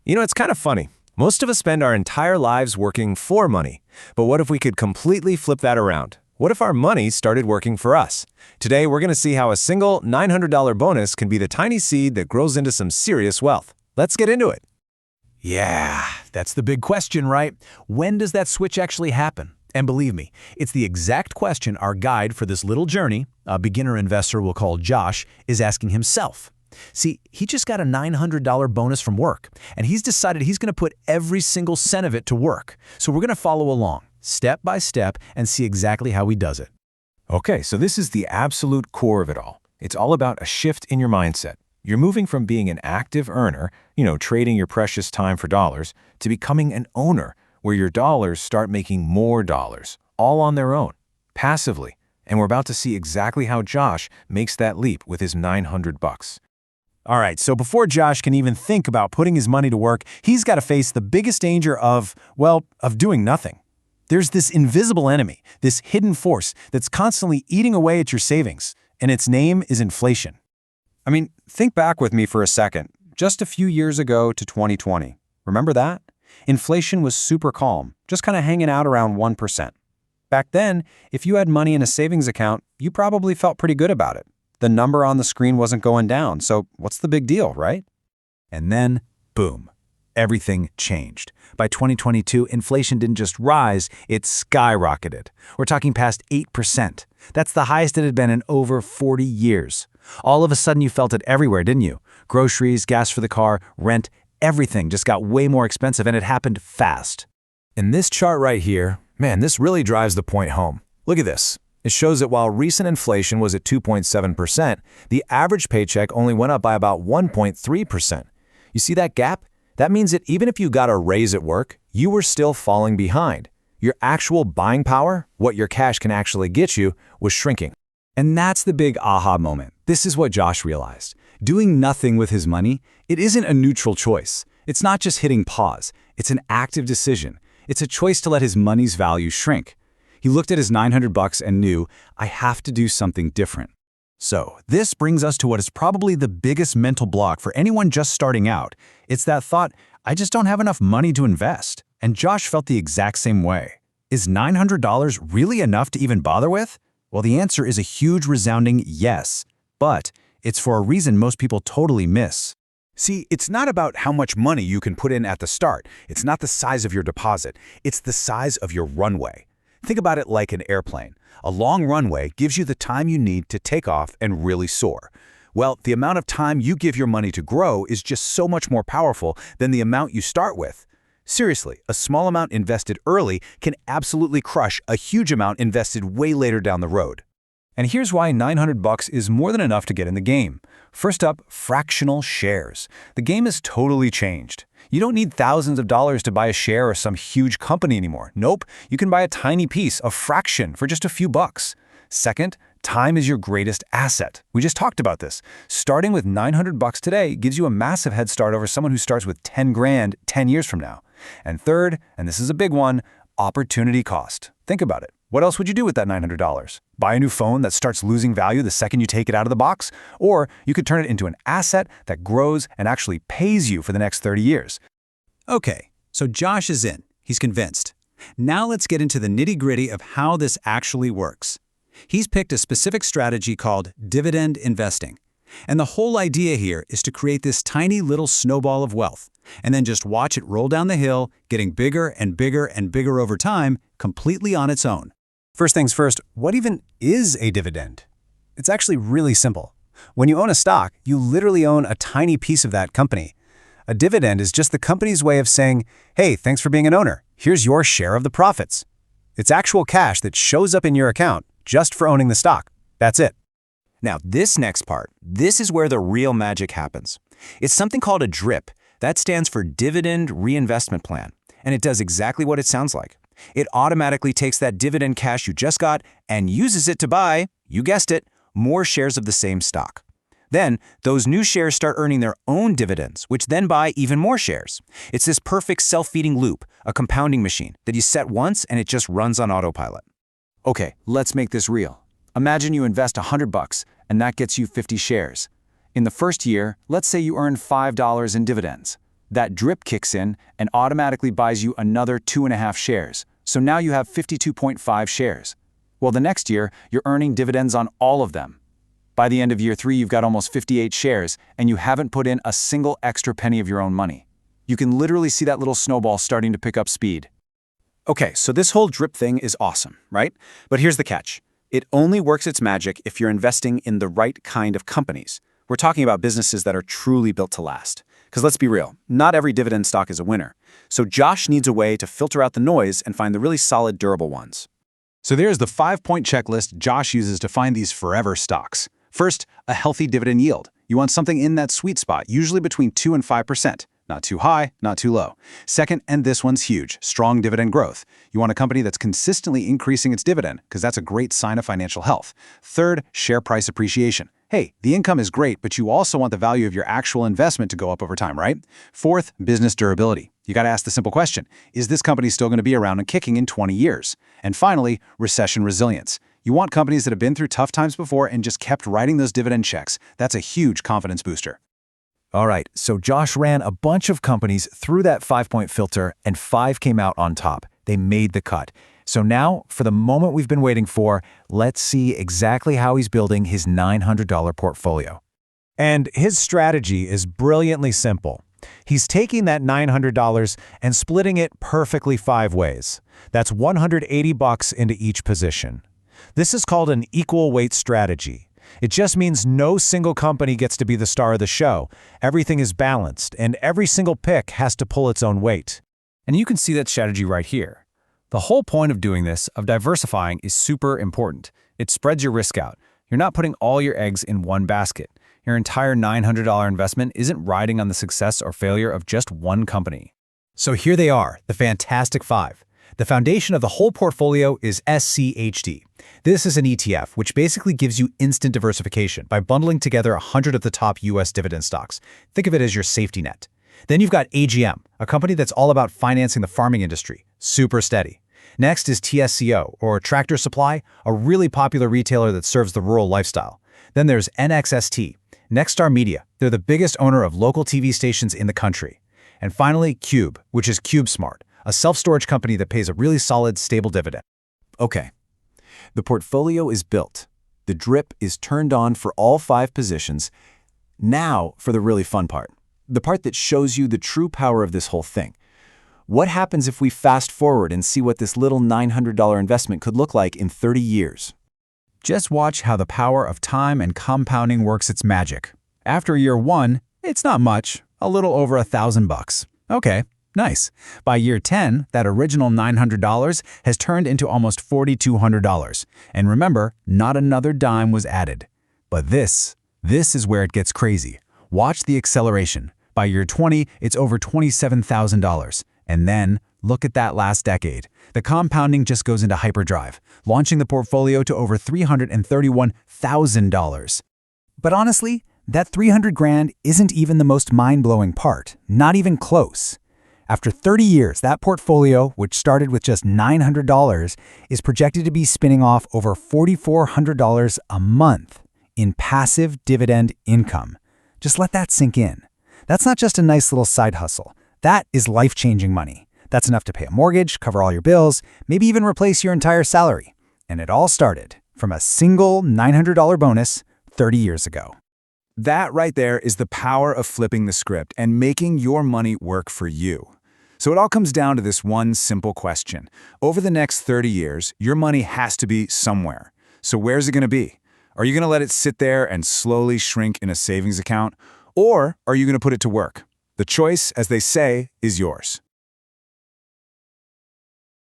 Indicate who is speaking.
Speaker 1: You know, it's kind of funny. Most of us spend our entire lives working for money. But what if we could completely flip that around? What if our money started working for us? Today, we're going to see how a single $900 bonus can be the tiny seed that grows into some serious wealth. Let's get into it.
Speaker 2: Yeah, that's the big question, right? When does that switch actually happen? And believe me, it's the exact question our guide for this little journey, a beginner investor we'll call Josh, is asking himself. See, he just got a $900 bonus from work, and he's decided he's going to put every single cent of it to work. So we're going to follow along, step by step, and see exactly how he does it.
Speaker 1: Okay, so this is the absolute core of it all. It's all about a shift in your mindset. You're moving from being an active earner, trading your precious time for dollars, to becoming an owner, where your dollars start making more dollars, all on their own, passively. And we're about to see exactly how Josh makes that leap with his $900. All right, so before Josh can even think about putting his money to work, he's got to face the biggest danger of doing nothing. There's this invisible enemy, this hidden force that's constantly eating away at your savings, and its name is inflation. I mean, think back with me for a second, just a few years ago to 2020. Remember that? Inflation was super calm, just kind of hanging out around 1%. Back then, if you had money in a savings account, you probably felt pretty good about it. The number on the screen wasn't going down, so what's the big deal, right?
Speaker 2: And then, boom, everything changed. By 2022, inflation didn't just rise, it skyrocketed. We're talking past 8%. That's the highest it had been in over 40 years. All of a sudden, you felt it everywhere, didn't you? Groceries, gas for the car, rent, everything just got way more expensive, and it happened fast. In this chart right here, man, this really drives the point home. Look at this. It shows that while recent inflation was at 2.7%, the average paycheck only went up by about 1.3%. You see that gap? That means that even if you got a raise at work, you were still falling behind. Your actual buying power, what your cash can actually get you, was shrinking. And that's the big aha moment. This is what Josh realized. Doing nothing with his money, it isn't a neutral choice. It's not just hitting pause. It's an active decision. It's a choice to let his money's value shrink. He looked at his $900 and knew, I have to do something different. So this brings us to what is probably the biggest mental block for anyone just starting out. It's that thought, I just don't have enough money to invest. And Josh felt the exact same way. Is $900 really enough to even bother with? Well, the answer is a huge resounding yes. But it's for a reason most people totally miss. See, it's not about how much money you can put in at the start. It's not the size of your deposit. It's the size of your runway. Think about it like an airplane. A long runway gives you the time you need to take off and really soar. Well, the amount of time you give your money to grow is just so much more powerful than the amount you start with. Seriously, a small amount invested early can absolutely crush a huge amount invested way later down the road. And here's why $900 is more than enough to get in the game. First up, fractional shares. The game has totally changed. You don't need thousands of dollars to buy a share of some huge company anymore. Nope, you can buy a tiny piece, a fraction, for just a few bucks. Second, time is your greatest asset. We just talked about this. Starting with $900 today gives you a massive head start over someone who starts with 10 grand 10 years from now. And third, and this is a big one, opportunity cost. Think about it. What else would you do with that $900? Buy a new phone that starts losing value the second you take it out of the box? Or you could turn it into an asset that grows and actually pays you for the next 30 years. Okay, so Josh is in. He's convinced. Now let's get into the nitty-gritty of how this actually works. He's picked a specific strategy called dividend investing. And the whole idea here is to create this tiny little snowball of wealth, and then just watch it roll down the hill, getting bigger and bigger and bigger over time, completely on its own.
Speaker 1: First things first, what even is a dividend? It's actually really simple. When you own a stock, you literally own a tiny piece of that company. A dividend is just the company's way of saying, hey, thanks for being an owner. Here's your share of the profits. It's actual cash that shows up in your account just for owning the stock. That's it. Now, this next part, this is where the real magic happens. It's something called a DRIP. That stands for Dividend Reinvestment Plan. And it does exactly what it sounds like. It automatically takes that dividend cash you just got and uses it to buy, you guessed it, more shares of the same stock. Then, those new shares start earning their own dividends, which then buy even more shares. It's this perfect self-feeding loop, a compounding machine that you set once and it just runs on autopilot. Okay, let's make this real. Imagine you invest $100 and that gets you 50 shares. In the first year, let's say you earn $5 in dividends.
Speaker 2: That drip kicks in and automatically buys you another 2.5 shares. So now you have 52.5 shares. Well, the next year, you're earning dividends on all of them. By the end of year 3, you've got almost 58 shares, and you haven't put in a single extra penny of your own money. You can literally see that little snowball starting to pick up speed.
Speaker 3: Okay, so this whole drip thing is awesome, right? But here's the catch. It only works its magic if you're investing in the right kind of companies. We're talking about businesses that are truly built to last. Because let's be real, not every dividend stock is a winner. So Josh needs a way to filter out the noise and find the really solid, durable ones.
Speaker 2: So there's the 5-point checklist Josh uses to find these forever stocks. First, a healthy dividend yield. You want something in that sweet spot, usually between 2 and 5%. Not too high, not too low. Second, and this one's huge, strong dividend growth. You want a company that's consistently increasing its dividend, because that's a great sign of financial health. Third, share price appreciation. Hey, the income is great, but you also want the value of your actual investment to go up over time, right? Fourth, business durability. You got to ask the simple question, is this company still going to be around and kicking in 20 years? And finally, recession resilience. You want companies that have been through tough times before and just kept writing those dividend checks. That's a huge confidence booster.
Speaker 1: All right, so Josh ran a bunch of companies through that 5-point filter, and 5 came out on top. They made the cut. So now, for the moment we've been waiting for, let's see exactly how he's building his $900 portfolio. And his strategy is brilliantly simple. He's taking that $900 and splitting it perfectly 5 ways. That's $180 into each position. This is called an equal weight strategy. It just means no single company gets to be the star of the show. Everything is balanced, and every single pick has to pull its own weight.
Speaker 4: And you can see that strategy right here. The whole point of doing this, of diversifying, is super important. It spreads your risk out. You're not putting all your eggs in one basket. Your entire $900 investment isn't riding on the success or failure of just one company.
Speaker 2: So here they are, the Fantastic 5. The foundation of the whole portfolio is SCHD. This is an ETF, which basically gives you instant diversification by bundling together 100 of the top U.S. dividend stocks. Think of it as your safety net. Then you've got AGM, a company that's all about financing the farming industry. Super steady. Next is TSCO, or Tractor Supply, a really popular retailer that serves the rural lifestyle. Then there's NXST, Nexstar Media. They're the biggest owner of local TV stations in the country. And finally, Cube, which is CubeSmart, a self-storage company that pays a really solid, stable dividend.
Speaker 1: Okay, the portfolio is built. The drip is turned on for all 5 positions. Now for the really fun part, the part that shows you the true power of this whole thing. What happens if we fast forward and see what this little $900 investment could look like in 30 years?
Speaker 2: Just watch how the power of time and compounding works its magic. After year 1, it's not much, a little over $1,000. Okay, nice. By year 10, that original $900 has turned into almost $4,200. And remember, not another dime was added. But this is where it gets crazy. Watch the acceleration. By year 20, it's over $27,000. And then, look at that last decade. The compounding just goes into hyperdrive, launching the portfolio to over $331,000. But honestly, that $300,000 isn't even the most mind-blowing part, not even close. After 30 years, that portfolio, which started with just $900, is projected to be spinning off over $4,400 a month in passive dividend income. Just let that sink in. That's not just a nice little side hustle. That is life-changing money. That's enough to pay a mortgage, cover all your bills, maybe even replace your entire salary. And it all started from a single $900 bonus 30 years ago.
Speaker 3: That right there is the power of flipping the script and making your money work for you. So it all comes down to this one simple question. Over the next 30 years, your money has to be somewhere. So where's it going to be? Are you going to let it sit there and slowly shrink in a savings account? Or are you going to put it to work? The choice, as they say, is yours.